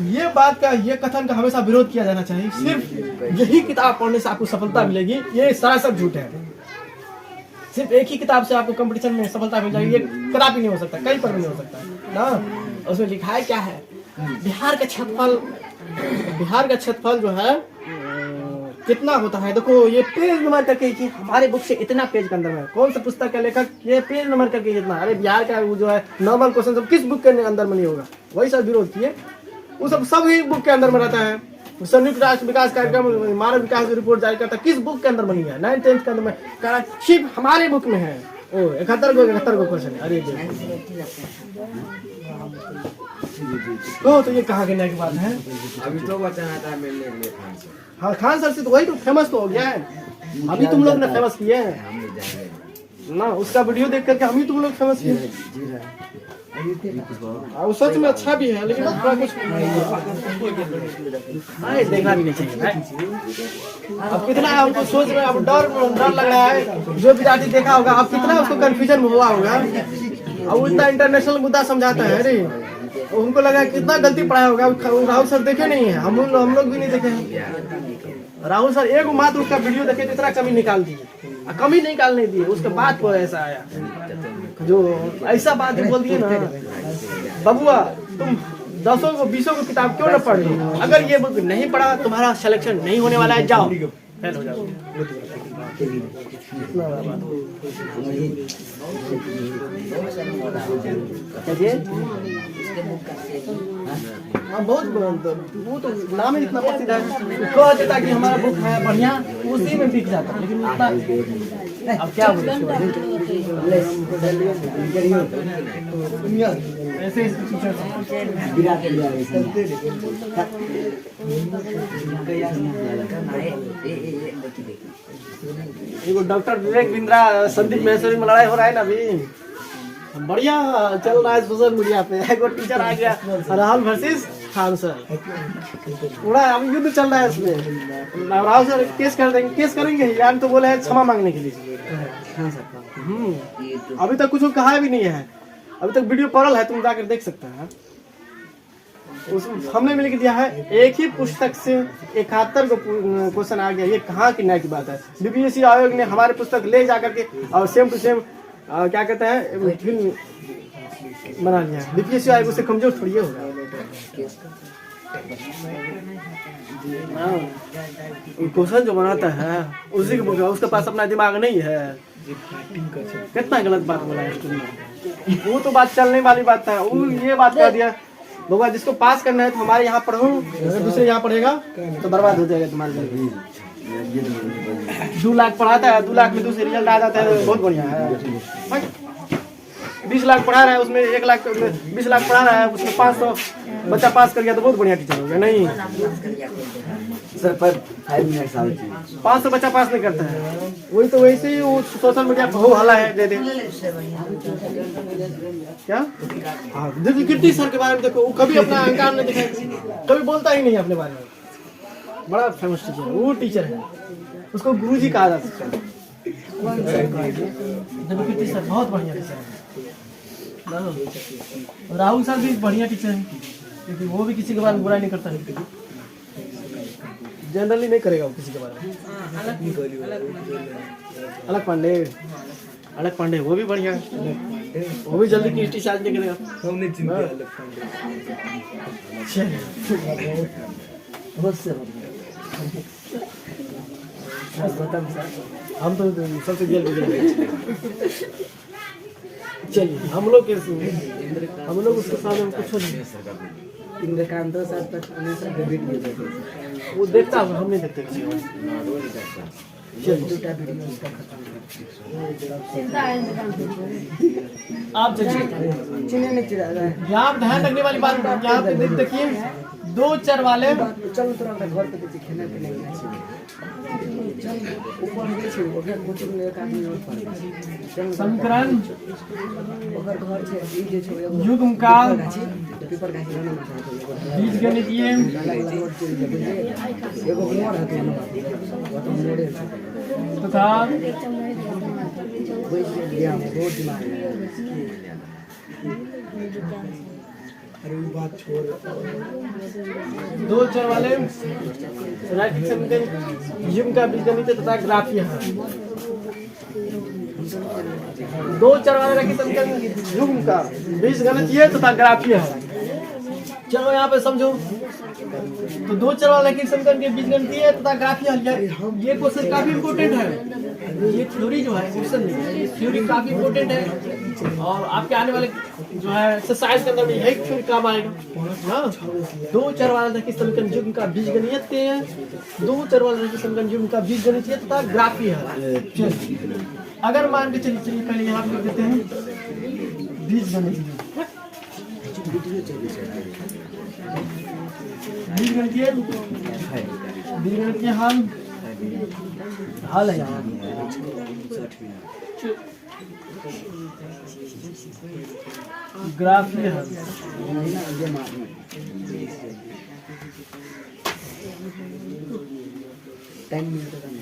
ये बात का, ये कथन का हमेशा विरोध किया जाना चाहिए, सिर्फ यही किताब पढ़ने से आपको सफलता मिलेगी, ये सरासर झूठ है। सिर्फ एक ही किताब से आपको कंपटीशन में सफलता मिल जाएगी, ये कदापि नहीं हो सकता, कहीं पर भी नहीं हो सकता ना। उसमें लिखा है क्या है, बिहार का क्षेत्रफल जो है कितना होता है। देखो ये पेज नंबर करके कि हमारे बुक से इतना पेज के अंदर में, कौन सा पुस्तक का लेखक ये पेज नंबर करके इतना। अरे बिहार का वो जो है नॉर्मल क्वेश्चन सब किस बुक के अंदर में नहीं होगा, वही सब विरोध किए। वो सब ही बुक के अंदर में रहता है। संयुक्त राष्ट्र विकास कार्यक्रम मानव विकास की रिपोर्ट जारी करता है, किस बुक के अंदर में नहीं है, 9th-10th के अंदर में कह सिर्फ हमारे बुक में है। ओ 71 को क्वेश्चन है। अरे तो ये कहाँ के न्याय की बात है। अभी तो वचन आता है मिलने के लिए खान से। हाँ, खान सर से तो वही तो फेमस तो हो गया है, अभी तुम लोग ने फेमस किए हैं ना, उसका वीडियो देख करके हम ही तुम लोग फेमस किए। वो सच में अच्छा भी है, लेकिन थोड़ा कुछ देखना भी नहीं चाहिए भाई। अब कितना हमको सोच में अब डर लग रहा है, जो विद्यार्थी देखा होगा अब कितना उसको कंफ्यूजन हुआ होगा। अब इतना इंटरनेशनल मुद्दा समझाता है, अरे उनको लगा कितना गलती पढ़ाया होगा। राहुल सर देखे नहीं है, हम लोग भी नहीं देखे हैं। राहुल सर एक मात्र उसका वीडियो देखे, इतना कमी निकाल दिए, कमी निकालने दिए, उसके बाद को ऐसा आया जो ऐसा बात बोल दिए ना, बबुआ तुम 10 को 20 को किताब क्यों न पढ़ लो, अगर ये बुक नहीं पढ़ा तुम्हारा सिलेक्शन नहीं होने वाला है, जाओ फेल हो जाओ। बहुत वो तो नाम ही इतना प्रसिद्ध है, कह देता कि हमारा बुक है बढ़िया, उसी में बिक जाता, लेकिन उतना अब क्या बोले। ऐसे इसके टीचर्स हैं। ये डॉक्टर विवेक बिंद्रा संदीप महेश्वरी में लड़ाई हो रहा है ना अभी, बढ़िया चल रहा है सोशल मीडिया पे। एक और टीचर आ गया, राहुल वर्सेस खान सर, पूरा अभी युद्ध चल रहा है इसमें। राहुल सर केस कर देंगे, केस करेंगे यार, तो बोले हैं क्षमा मांगने के लिए। अभी तक कुछ कहा भी नहीं है, अभी तक वीडियो पड़ल है, तुम जाकर देख सकते हैं। हमने लिख दिया है एक ही पुस्तक से 71 को क्वेश्चन आ गया, ये कहाँ की न्याय की बात है। बीपीएससी आयोग ने हमारे पुस्तक ले जाकर के और सेम टू सेम क्या कहते हैं फिल्म बना लिया। बीपीएससी आयोग उससे कमजोर थोड़ी होगा। क्वेश्चन जो बनाता है उसी की बुक है, उसके पास अपना दिमाग नहीं है। कितना गलत बात बोला है स्कूल में, वो तो बात चलने वाली बात है, वो ये बात कर दिया बाबा जिसको पास करना है तो हमारे यहाँ पढ़ो, अगर दूसरे यहाँ पढ़ेगा तो बर्बाद हो जाएगा तुम्हारे लिए। 2 लाख पढ़ाता है, 2 लाख में दूसरे रिजल्ट आ जाता है, बहुत बढ़िया है। 20 लाख पढ़ा रहा है, उसमें 1 लाख 20 लाख पढ़ा रहा है, उसमें 500 बच्चा पास कर गया तो बहुत बढ़िया टीचर हो गया। नहीं सर पर 5 मिनट 500 बच्चा पास नहीं करता है, वही तो वैसे ही वो सोशल मीडिया पर हो हल्ला है दे दे क्या। हाँ देखिए कीर्ति सर के बारे में देखो, वो कभी अपना अहंकार नहीं दिखाया, कभी बोलता ही नहीं अपने बारे में। बड़ा फेमस टीचर है वो, टीचर है, उसको गुरुजी कहा जा सकता है। कीर्ति सर बहुत बढ़िया टीचर है। राहुल सर भी बढ़िया टीचर है, क्योंकि वो भी किसी के बारे में बुराई नहीं करता है, जनरली नहीं करेगा वो किसी के बारे में। अलग पांडे वो भी बढ़िया है, वो भी जल्दी की चार्ज नहीं करेगा। हम तो सबसे जेल में चलिए हम लोग उसके सामने कुछ नहीं। इंद्रकांत सर तक वो देखता है, हम नहीं देखते किसी को। आप यहाँ ध्यान रखने वाली बात, यहाँ पे देखिए 2 चर वाले चलो तोरा घर पे खाना पीना संकरण युग्मकाल बीजगणितीय तथा अरे बात छोड़ 2 चर वाले रैखिक समीकरण युग्म का बीजगणित तथा ग्राफीय है। 2 चर वाले रैखिक समीकरण युग्म का बीजगणितीय तथा ग्राफीय है। चलो यहाँ पे समझो, तो 2 चर वाले रैखिक समीकरण के बीजगणितीय तथा ग्राफीय है। ये क्वेश्चन काफी इंपोर्टेंट है, ये थ्योरी जो है क्वेश्चन नहीं है, ये थ्योरी काफी इंपोर्टेंट है और आपके आने वाले जो है एक्सरसाइज के अंदर में यही थ्योरी काम आएगा ना। 2 चर वाले रैखिक समीकरण युग्म का बीजगणितीय है, 2 चर वाले रैखिक समीकरण युग्म का बीजगणितीय तथा ग्राफीय है। अगर मान के चलिए पहले यहाँ लिख देते हैं बीजगणितीय हल है यहाँ ग्राफीय हल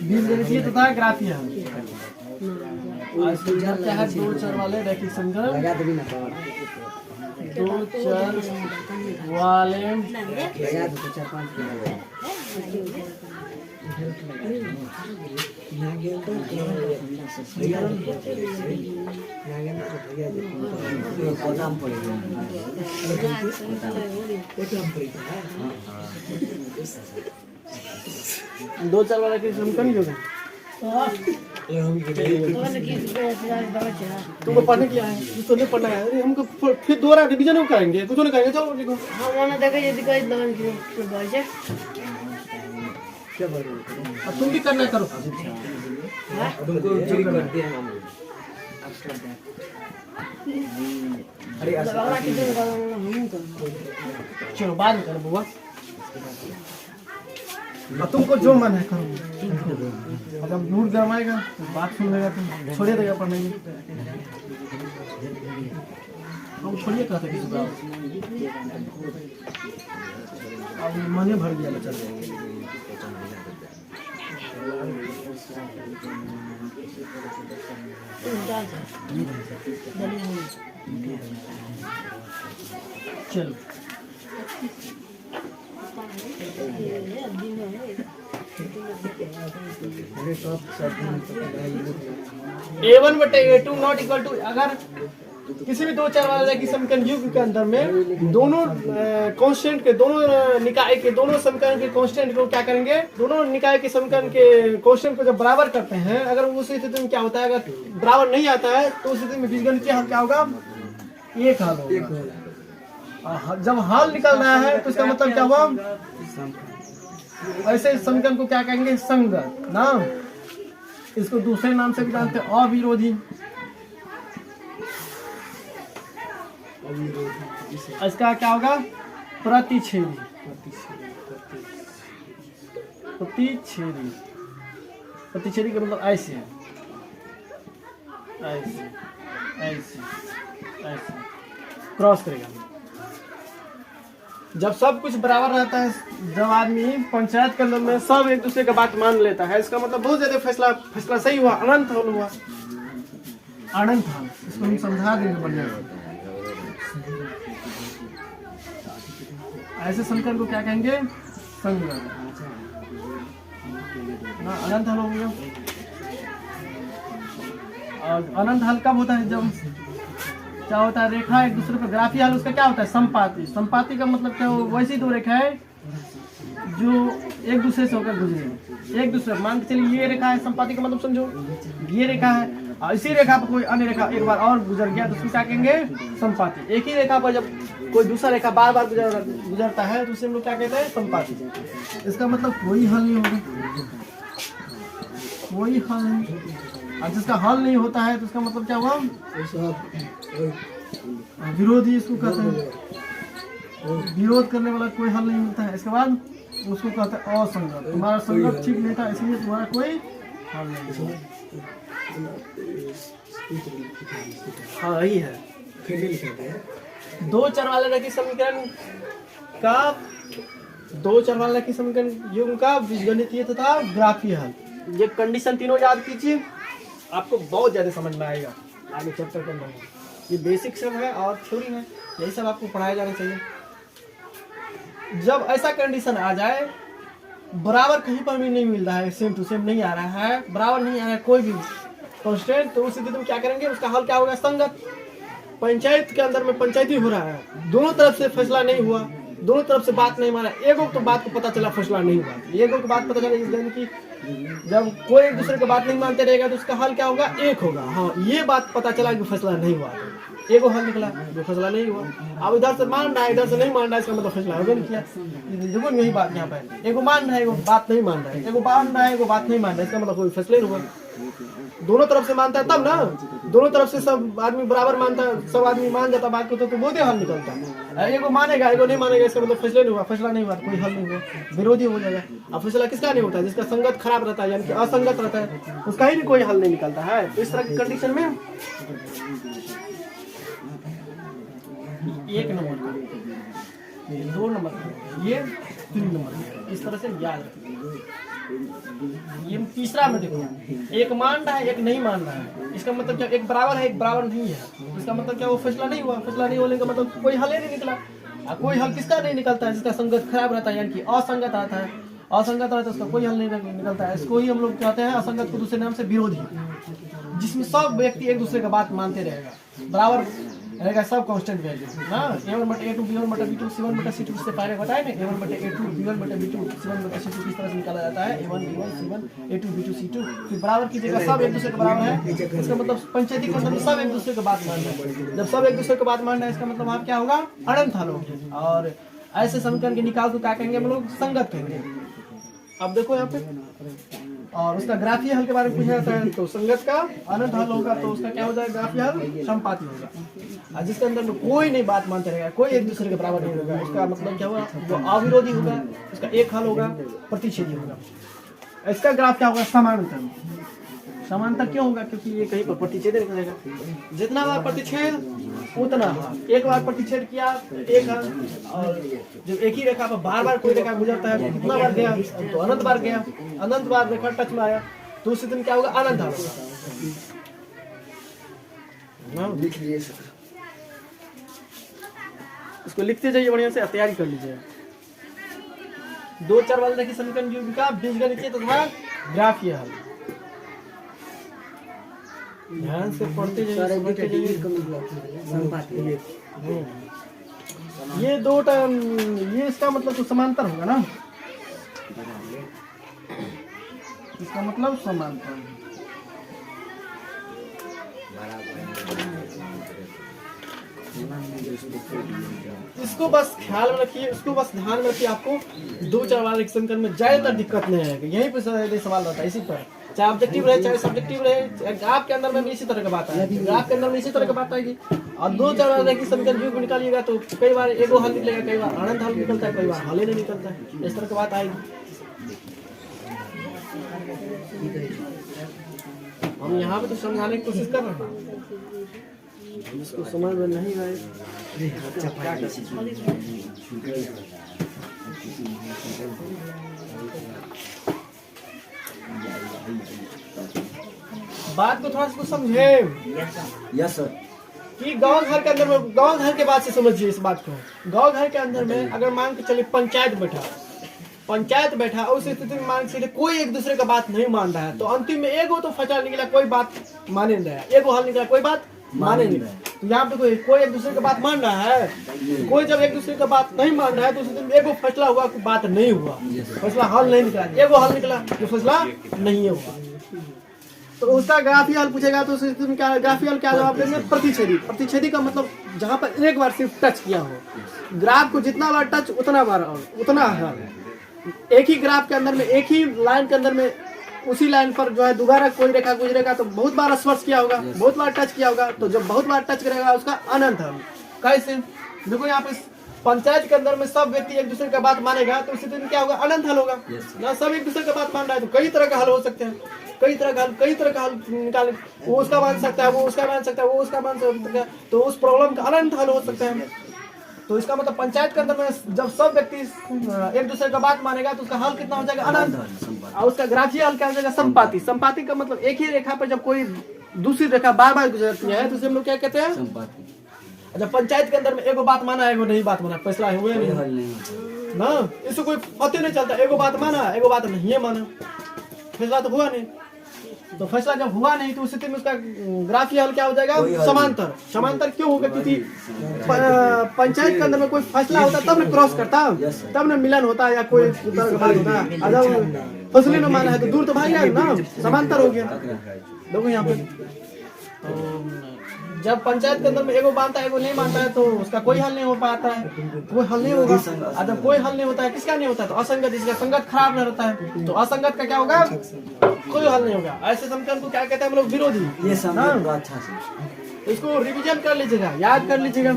बीजगणितीय तथा ग्राफीय हल। क्या है 2 चर वाले रैखिक समीकरण, 2 चर वाले दो चार वाला की समीकरण जो है तुमको पढ़ने के लिए आए, तो नहीं पढ़ना है हमको, फिर दोबारा रिवीजन हम करेंगे, कुछ नहीं करेंगे। चलो देखो क्या बोल रहे हो, तुम भी करना करो। अरे चलो बाद में करो बुआ। अब तुमको जो मन है करो। अब मूड गरमाएगा तो बात सुन लेगा तुम छोड़िए देगा पढ़ने में। हम छोड़िए कहते किसी बात अब मने भर गया चल चलो A1 बटे A2 नॉट इक्वल टू, अगर किसी भी दो चर वाले की समीकरण युग्म के अंदर में दोनों कांस्टेंट के दोनों निकाय के दोनों समीकरण के कांस्टेंट को क्या करेंगे, दोनों निकाय के समीकरण के कांस्टेंट को जब बराबर करते हैं, अगर उस स्थिति में क्या होता है, अगर बराबर नहीं आता है तो उस स्थिति में बीजगणितीय हल क्या होगा, एक हल होगा। जब हल निकल रहा है तो इसका मतलब क्या हुआ, ऐसे समीकरण को क्या कहेंगे, संगत ना। इसको दूसरे नाम से भी जानते हैं अविरोधी। इसका क्या होगा, प्रतिच्छेदी। प्रतिच्छेदी, प्रतिच्छेदी का मतलब ऐसे है, ऐसे ऐसे ऐसे क्रॉस करेगा। जब सब कुछ बराबर रहता है, जब आदमी पंचायत के अंदर में सब एक दूसरे का बात मान लेता है, इसका मतलब बहुत ज्यादा फैसला सही हुआ, अनंत हल हुआ, अनंत हल। इसको हम समझा देंगे बढ़िया। ऐसे समीकरण को क्या कहेंगे, संगत ना, अनंत हल हो गया। और अनंत हल कब होता है, जब क्या होता है, रेखा एक दूसरे पर, ग्राफी हल उसका क्या होता है, संपाती। संपाती का मतलब क्या हो, वैसी दो रेखा है जो एक दूसरे से होकर गुजरे, एक दूसरे, मान के चलिए ये रेखा है, संपाती का मतलब समझो ये रेखा है, और इसी रेखा पर कोई अन्य रेखा एक बार और गुजर गया तो उसको क्या कहेंगे, संपाती। एक ही रेखा पर जब कोई दूसरा रेखा बार बार गुजरता है तो उसे हम लोग क्या कहते हैं, संपाती। इसका मतलब कोई हल नहीं होगा, कोई हल नहीं। और जिसका हल नहीं होता है तो उसका मतलब क्या हुआ, विरोधी इसको कहते हैं। विरोध करने वाला कोई हल नहीं मिलता है। इसके बाद उसको कहते हैं असंगत। तुम्हारा संगत ठीक नहीं था इसलिए तुम्हारा कोई हल नहीं है। हाँ यही है, दो चर वाले की समीकरण का, दो चर वाले की समीकरण युग्म का बीजगणितीय तथा ग्राफीय हल। ये कंडीशन तीनों याद कीजिए, आपको बहुत ज्यादा समझ में आएगा आगे चैप्टर के अंदर। ये बेसिक सब है और थ्योरी है, यही सब आपको पढ़ाया जाना चाहिए। जब ऐसा कंडीशन आ जाए, बराबर कहीं पर भी नहीं मिल रहा है, सेम टू सेम नहीं आ रहा है, बराबर नहीं आ रहा है कोई भी कांस्टेंट, तो उस स्थिति में क्या करेंगे, उसका हल क्या होगा, संगत। पंचायत के अंदर में पंचायती हो रहा है, दोनों तरफ से फैसला नहीं हुआ, दोनों तरफ से बात नहीं माना, एगो तो बात को पता चला फैसला नहीं हुआ, एगो को बात पता चला इस दिन की जब कोई एक दूसरे की बात नहीं मानते रहेगा तो उसका हल क्या होगा, एक होगा। हाँ ये बात पता चला कि फैसला नहीं हुआ, एगो हल निकला, जो फैसला नहीं हुआ। अब इधर से मान रहा है, इधर से नहीं मान रहा है, इसका मतलब फैसला होगा नहीं किया। देखो यही बात यहाँ पे, एगो मान रहा है, एगो बात नहीं मान रहा है, एगो मान रहा है, एगो बात नहीं मान रहा है, इसका मतलब कोई फैसला नहीं हुआ। दोनों तरफ से मानता है तब ना, दोनों तरफ से सब आदमी बराबर मानता है, सब आदमी मान जाता बात को, तो बहुत ही हल निकलता है। एगो मानेगा, एगो नहीं मानेगा, इसका मतलब फैसला नहीं हुआ, फैसला नहीं हुआ, कोई हल नहीं हुआ, विरोधी हो जाएगा। अब फैसला किसका नहीं होता है, जिसका संगत खराब रहता है, यानी कि असंगत रहता है, उसका ही भी कोई हल नहीं निकलता है। तो इस तरह की कंडीशन में एक नंबर का, ये दो नंबर का, ये तीन नंबर का, इस तरह से याद रखिए। ये तीसरा में देखो, एक मान रहा है, एक नहीं मान रहा है, इसका मतलब क्या, एक बराबर है, एक बराबर नहीं है, इसका मतलब क्या, वो फैसला नहीं हुआ। फैसला नहीं होने का मतलब कोई हल ही नहीं निकला। कोई हल किसका नहीं निकलता है, जिसका संगत खराब रहता है, यानी कि असंगत आता है, असंगत रहता है, उसका कोई हल नहीं निकलता है। इसको ही हम लोग कहते हैं असंगत को दूसरे नाम से विरोधी, जिसमें सब व्यक्ति एक दूसरे का बात मानते रहेगा, बराबर रहेगा, सब कांस्टेंट वैल्यू ना। a1 बटे a2 b1 बटे b2 c1 बटे c2, इससे पहले बताया ना, a1 बटे a2 b1 बटे b2 c1 बटे c2 किस तरह से निकाला जाता है, a1 b1 c1 a2 b2 c2। फिर बराबर कीजिएगा, सब एक दूसरे के बराबर है, इसका मतलब पंचायती के अंदर सब एक दूसरे की बात मान रहे हैं। जब सब एक दूसरे की बात मान रहे हैं, इसका मतलब वहाँ क्या होगा, अनंत हल होगा। और ऐसे समीकरण के निकाल को क्या कहेंगे हम लोग, संगत कहेंगे। अब देखो यहाँ पे और उसका ग्राफीय हल के बारे में पूछा जाता है तो संगत का अनंत हल होगा, तो उसका क्या हो जाएगा, ग्राफीय हल संपाती होगा। और जिसके अंदर में कोई नहीं बात मानते रहेगा, कोई एक दूसरे के बराबर नहीं होगा, उसका मतलब क्या होगा, वो अविरोधी होगा, उसका एक हल होगा, प्रतिच्छेदी होगा। इसका ग्राफ क्या होगा, समानांतर। समानांतर क्यों होगा, क्योंकि ये कहीं पर प्रतिच्छेद करेगा, जितना बार प्रतिच्छेद उतना हल। एक बार प्रतिच्छेद किया तो एक हल, और जब एक ही रेखा पर बार बार कोई रेखा गुजरता है तो कितना बार गया, तो अनंत बार गया, अनंत बार रेखा टच में आया तो उस दिन क्या होगा, अनंत हल होगा। लिख लिए सर। इसको लिखते जाइए, बढ़िया से तैयारी कर लीजिए। 2 चर वाले रेखीय समीकरण का बीजगणितीय तथा ग्राफीय हल। ध्यान से पढ़ते जाइए, समझते जाइए। ये दो टर्म, ये इसका मतलब तो समांतर होगा ना, इसका मतलब समांतर। इसको बस ख्याल में रखिए, इसको बस ध्यान में रखिए। आपको 2 चर वाले समीकरण में ज्यादातर दिक्कत नहीं आएगी, यहीं पर सवाल रहता है, इसी पर, चाहे ऑब्जेक्टिव रहे चाहे सब्जेक्टिव रहे। ग्राफ के अंदर में भी इसी तरह की बात आएगी, ग्राफ के अंदर में इसी तरह की बात आएगी। और 2 चर वाले की समीकरण जो निकालिएगा तो कई बार एगो हल निकलेगा, कई बार अनंत हल निकलता है, कई बार हल ही नहीं निकलता है, इस तरह की बात आएगी। हम यहाँ पे तो समझाने की कोशिश कर रहे हैं, जिसको समझ में नहीं आए बात को थोड़ा सा समझे। Yes sir. कि गांव घर के अंदर में, गांव घर के बाद से समझिए इस बात को। गांव घर के अंदर में अगर मान के चलिए पंचायत बैठा उस स्थिति में मान के चलिए कोई एक दूसरे का बात नहीं मान रहा है, तो अंतिम में एगो तो फचा निकला, कोई बात माने नहीं रहा, एगो हल निकला, कोई बात माने नहीं रहा। तो यहाँ पे कोई एक दूसरे का बात मान रहा है, कोई जब एक दूसरे का बात नहीं मान रहा है तो उस दिन एगो फैसला हुआ, कोई बात नहीं हुआ, फैसला हल नहीं निकला, एगो हल निकला जो फैसला नहीं हुआ, तो उसका ग्राफीय हल पूछेगा तो क्या ग्राफीय हल क्या जवाब देंगे, प्रतिच्छेदी। प्रतिच्छेदी का मतलब जहाँ पर एक बार सिर्फ टच किया हो, ग्राफ को जितना बार टच उतना बार उतना हल। एक ही ग्राफ के अंदर में, एक ही लाइन के अंदर में, उसी लाइन पर जो है दोबारा कोई रेखा गुजरेगा तो बहुत बार स्पर्श किया होगा, बहुत बार टच किया होगा, तो जब बहुत बार टच करेगा उसका अनंत हल। कैसे, देखो यहाँ पे पंचायत के अंदर में सब व्यक्ति एक दूसरे का बात मानेगा तो उसी दिन क्या होगा, अनंत हल होगा ना। सब एक दूसरे का बात मान रहा है तो कई तरह का हल हो सकते हैं, कई तरह का हल निकाले, वो उसका मान सकता है, वो उसका मान सकता है, वो उसका मान सकता है, तो उस प्रॉब्लम का अनंत हल हो सकता है। तो इसका मतलब पंचायत के अंदर में जब सब व्यक्ति एक दूसरे का बात मानेगा तो उसका हल कितना हो जाएगा, अनंत। और उसका ग्राफीय हल क्या हो जाएगा, संपाती। संपाती का मतलब एक ही रेखा पर जब कोई दूसरी रेखा बार बार गुजरती है तो उसे हम लोग क्या कहते हैं, संपाती। जब पंचायत के अंदर में एगो बात माना, एगो नहीं बात माना, फैसला हुए नहीं ना, इससे कोई पता नहीं चलता, एगो बात माना, एगो बात नहीं माना, फैसला तो हुआ नहीं। तो फैसला जब हुआ नहीं तो उस स्थिति में उसका ग्राफीय हल क्या हो जाएगा, समांतर। समांतर क्यों होगा, क्योंकि पंचायत के अंदर में कोई फैसला होता तब न क्रॉस करता, तब न मिलन होता या कोई बात होता। अगर फैसले न माना है तो दूर तो भाग गया ना, समांतर हो गया। देखो यहाँ पे जब पंचायत के अंदर में एगो मानता है एगो नहीं मानता है तो उसका कोई हल नहीं हो पाता है, कोई हल नहीं होगा। और जब कोई हल नहीं होता है, किसका नहीं होता है, तो असंगत, जिसका संगत खराब नहीं रहता है तो असंगत का क्या होगा, कोई हल नहीं होगा। ऐसे समीकरण को क्या कहते हैं हम लोग, विरोधी। ये सब अच्छा से इसको रिवीजन कर लीजिएगा, याद कर लीजिएगा,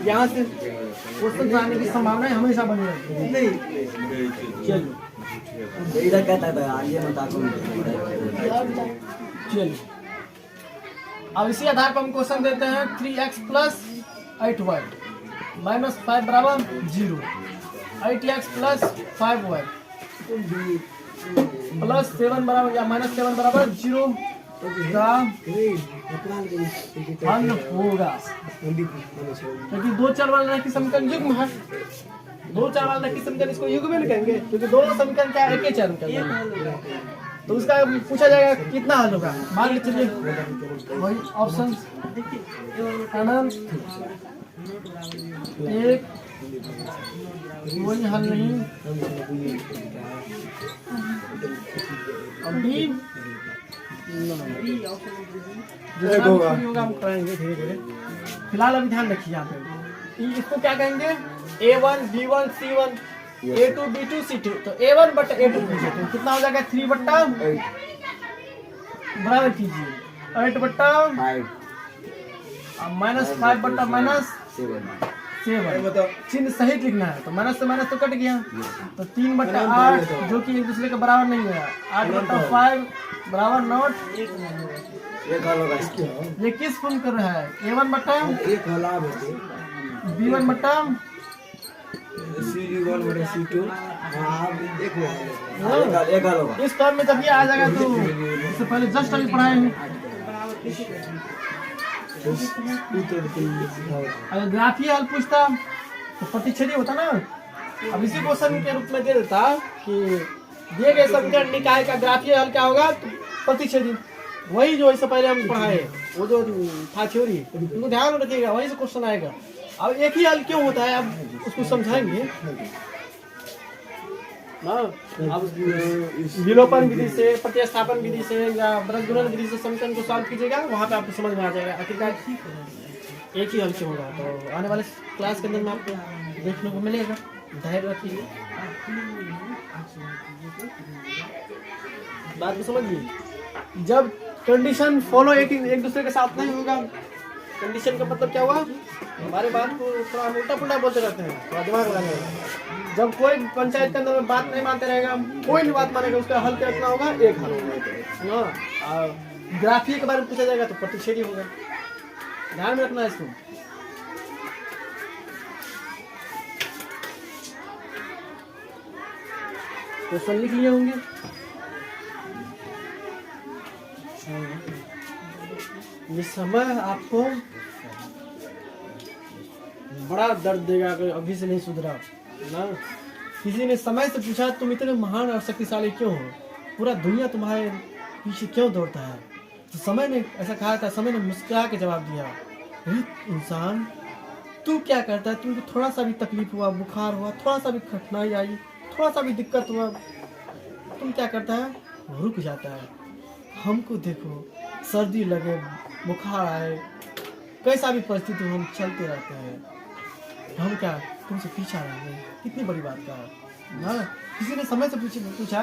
यहाँ से क्वेश्चन आने की संभावना हमेशा बनी रहती है। चलिए चलिए अब इसी आधार पर हम क्वेश्चन देते हैं 3x + 8y - 5 बराबर 0, 8x + 5y + 7 बराबर या -7 बराबर 0 का हल होगा। क्योंकि 2 चर वाला रेखीय समीकरण युग्म है, 2 चर वाला रेखीय समीकरण इसको युग्म नहीं कहेंगे, क्योंकि दोनों समीकरण क्या एक ही चर के अंदर है। तो उसका पूछा जाएगा कितना हल होगा, मान के चलिए वही ऑप्शन अनंत, एक, कोई हल नहीं, अभी होगा हम करेंगे धीरे धीरे। फिलहाल अभी ध्यान रखिए यहाँ पे इसको क्या कहेंगे, A1 B1 C1 A2 B2 C2, तो A1 बटा A2 B2 कितना हो जाएगा? 3 बट्टा 8 बराबर कीजिए 8 बट्टा 5 माइनस 5 बट्टा माइनस 7 7। चिन्ह सहित लिखना है, तो माइनस से माइनस तो कट गया, तो 3 बट्टा 8 जो कि एक दूसरे के बराबर नहीं है। 8 बट्टा 5 बराबर 9। एक हल होगा इसके। ये किस फॉर्म कर रहा है? A1 बट्टा एक हल आ बेटे B1 बट्टा C1 बटा C2 हां एक होगा। एक हल होगा इस फॉर्म में जब ये आ जाएगा तो इससे पहले जस्ट अभी पढ़ाए हैं। अगर ग्राफीय हल पूछता तो प्रतिच्छेदी होता ना। अब इसी क्वेश्चन के रूप में दे देता कि दिए गए समीकरण निकाय का ग्राफीय हल क्या होगा? तो प्रतिच्छेदी, वही जो इससे पहले हम पढ़ाए, वो जो था थ्योरी, उनको ध्यान में रखिएगा, वही से क्वेश्चन आएगा। अब एक ही हल क्यों होता है, अब उसको समझाएंगे ना। अब विलोपन विधि से, प्रतिस्थापन विधि से या वृद्धि विधि से समीकरण को सॉल्व कीजिएगा, वहाँ पे आपको समझ में आ जाएगा आखिरकार एक ही हल क्यों होगा। तो आने वाले क्लास के अंदर में आपको देखने को मिलेगा। धैर्य रखिए, बात को समझिए। जब कंडीशन फॉलो एक दूसरे के साथ नहीं होगा, कंडीशन का मतलब क्या हुआ? हमारे बात को थोड़ा उल्टा पुल्टा बोलते रहते हैं, थोड़ा दिमाग लगाएगा। जब कोई पंचायत के अंदर में बात नहीं मानते रहेगा, कोई भी बात मानेगा, उसका हल क्या रखना होगा? एक हल होगा। ग्राफी के बारे में पूछा जाएगा तो प्रतिच्छेदी होगा। ध्यान में रखना है इसको। क्वेश्चन लिख लिए होंगे। ये समय आपको बड़ा दर्द देगा अगर अभी से नहीं सुधरा ना। किसी ने समय से पूछा तुम इतने महान और शक्तिशाली क्यों हो, पूरा दुनिया तुम्हारे पीछे क्यों दौड़ता है? तो समय ने ऐसा कहा था, समय ने मुस्कुरा के जवाब दिया, इंसान तू क्या करता है? तुमको थोड़ा सा भी तकलीफ हुआ, बुखार हुआ, थोड़ा सा भी कठिनाई आई, थोड़ा सा भी दिक्कत हुआ, तुम क्या करता है? रुक जाता है। हमको देखो, सर्दी लगे, बुखार आए, कैसा भी परिस्थिति हो, हम चलते रहते हैं। हम क्या तुमसे पीछा रहेंगे? कितनी बड़ी बात का है ना। किसी ने समय से पूछा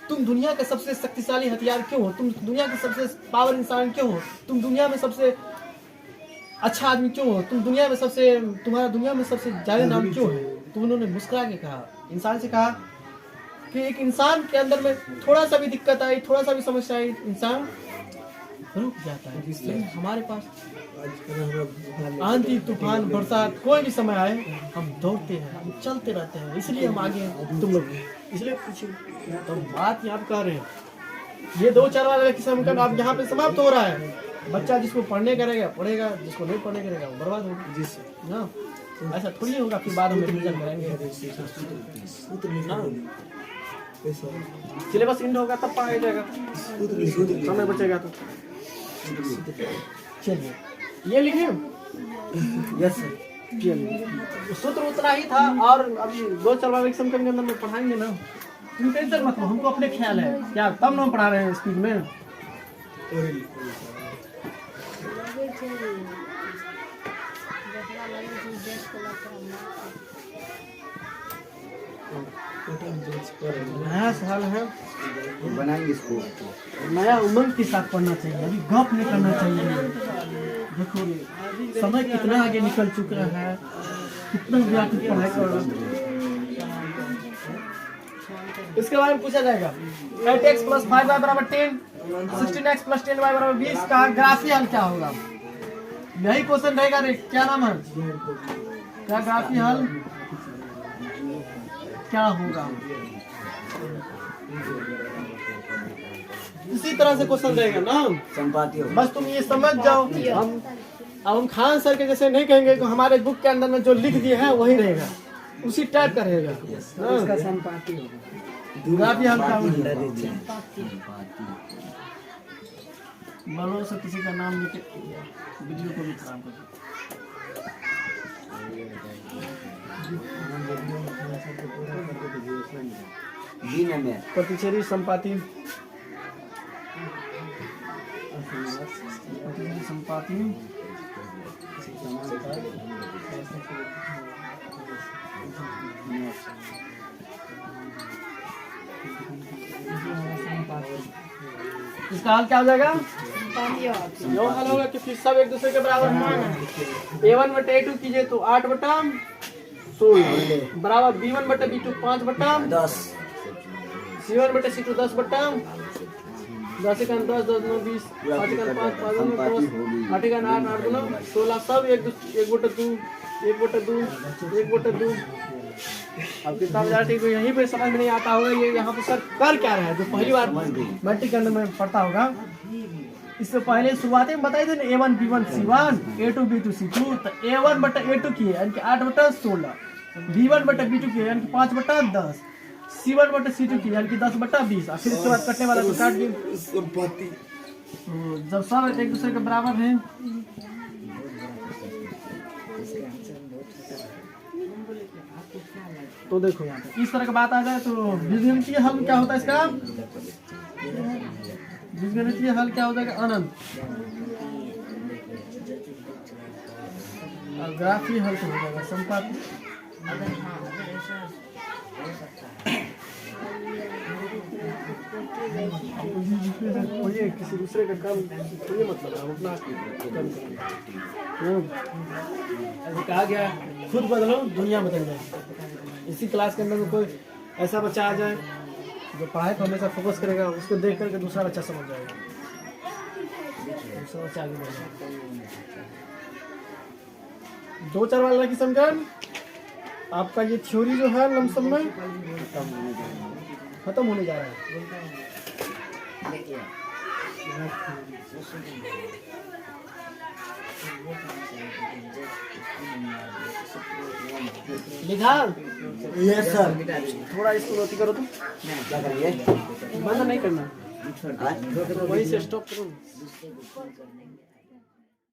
तुम दुनिया के सबसे शक्तिशाली हथियार क्यों हो, तुम दुनिया के सबसे पावर इंसान क्यों हो, तुम दुनिया में सबसे अच्छा आदमी क्यों हो, तुम्हारा दुनिया में सबसे ज्यादा नाम क्यों है? तो उन्होंने मुस्कुरा के कहा, इंसान से कहा कि एक इंसान के अंदर में थोड़ा सा भी दिक्कत आई, थोड़ा सा भी समस्या आई, इंसान रुक जाता है। लेकिन हमारे पास आंधी तूफान बरसात कोई भी समय आए, हम दौड़ते हैं, हम चलते रहते हैं, इसलिए हम आगे हैं। तुम लोग इसलिए पूछे तो बात यहाँ पे कह रहे हैं। ये 2-4 वाला समीकरण आप यहाँ पे समाप्त हो रहा है। बच्चा जिसको पढ़ने करेगा पढ़ेगा, जिसको नहीं पढ़ने करेगा वो बर्बाद होगा ना। ऐसा थोड़ी होगा फिर बाद में रिवीजन करेंगे ना। सिलेबस एंड होगा तब पढ़ाया जाएगा, समय बचेगा तो। चलिए ये लिखिए। Yes sir. चलिए सूत्र उतना ही था, और अभी 2-4 वाले समीकरण के अंदर में पढ़ाएंगे ना। तुम टेंशन मत लो, हमको अपने ख्याल है क्या, तब ना पढ़ा रहे हैं स्पीड में। नया सवाल है, बनाएंगे इसको। नया उमंग के साथ पढ़ना चाहिए, अभी गप नहीं करना चाहिए। देखो समय कितना आगे निकल चुका है, कितना विद्यार्थी पढ़ाई कर रहा है। इसके बारे में पूछा जाएगा 8x + 5y = 10, 16x + 10y = 20 का ग्राफीय हल क्या होगा? यही क्वेश्चन रहेगा रे। क्या नाम है? क्या ग्राफीय हल क्या होगा? इसी तरह से क्वेश्चन रहेगा ना। संपाती हो। बस तुम ये समझ जाओ। हम खान सर के जैसे नहीं कहेंगे कि हमारे बुक के अंदर में जो लिख दिए हैं वही रहेगा, उसी टाइप का रहेगा। इसका संपाती होगा। ग्राफीय हल क्या होगा? बड़ों से किसी का नाम लेके वीडियो को भी खराब कर दो। प्रतिच्छेदी संपाती, संपाती इसका हल क्या हो जाएगा? यो हल होगा कि फिर सब एक दूसरे के बराबर है। A1 बटे A2 कीजिए तो 8 बटा 16 बराबर B1 बटे B2 5 बटा 10 C1 बटे C2 10 बटा 10 का 10 10 9 20 5 का 5 5 9 10 8 का 8 8 9 16 सब एक बटे 2 1 बटे 2 1 बटे 2। अब किताब जाती को यहीं पे समझ में नहीं आता होगा ये यहाँ पे सर कर क्या रहा है। जो पहली बार मैट्रिक के अंदर में पढ़ता होगा इससे पहले शुरुआती में बताई थे ना A1 B1 C1 A2 B2 C2 तो A1 बटा A2 की है यानी कि 8 बटा 16 B1 बटा B2 की है यानी कि 5 बटा 10 C1 बटा C2 की यानी कि 10 बटा 20 और फिर इसके बाद कटने वाला तो काट दिए। जब सब एक दूसरे के बराबर हैं तो देखो यहाँ पे इस तरह की बात आ जाए तो बीजगणितीय हल क्या होता है इसका? बीजगणितीय हल क्या हो जाएगा? अनंत। और ग्राफीय हल क्या हो जाएगा? संपाती। ये किसी दूसरे का काम ये मतलब है अपना कहा गया खुद बदलो दुनिया बदल जाए। इसी क्लास के अंदर में कोई ऐसा बच्चा आ जाए जो पढ़ाई पर हमेशा फोकस करेगा उसको देख करके दूसरा बच्चा समझ जाएगा, दूसरा बच्चा आगे बढ़ जाएगा। 2-4 वाला की समीकरण आपका ये थ्योरी जो है लमसम में खत्म होने जा रहा है। लिखा? Yes sir. थोड़ा इसको गति करो तुम। क्या करेंगे? बंद नहीं करना, वहीं से स्टॉप करो।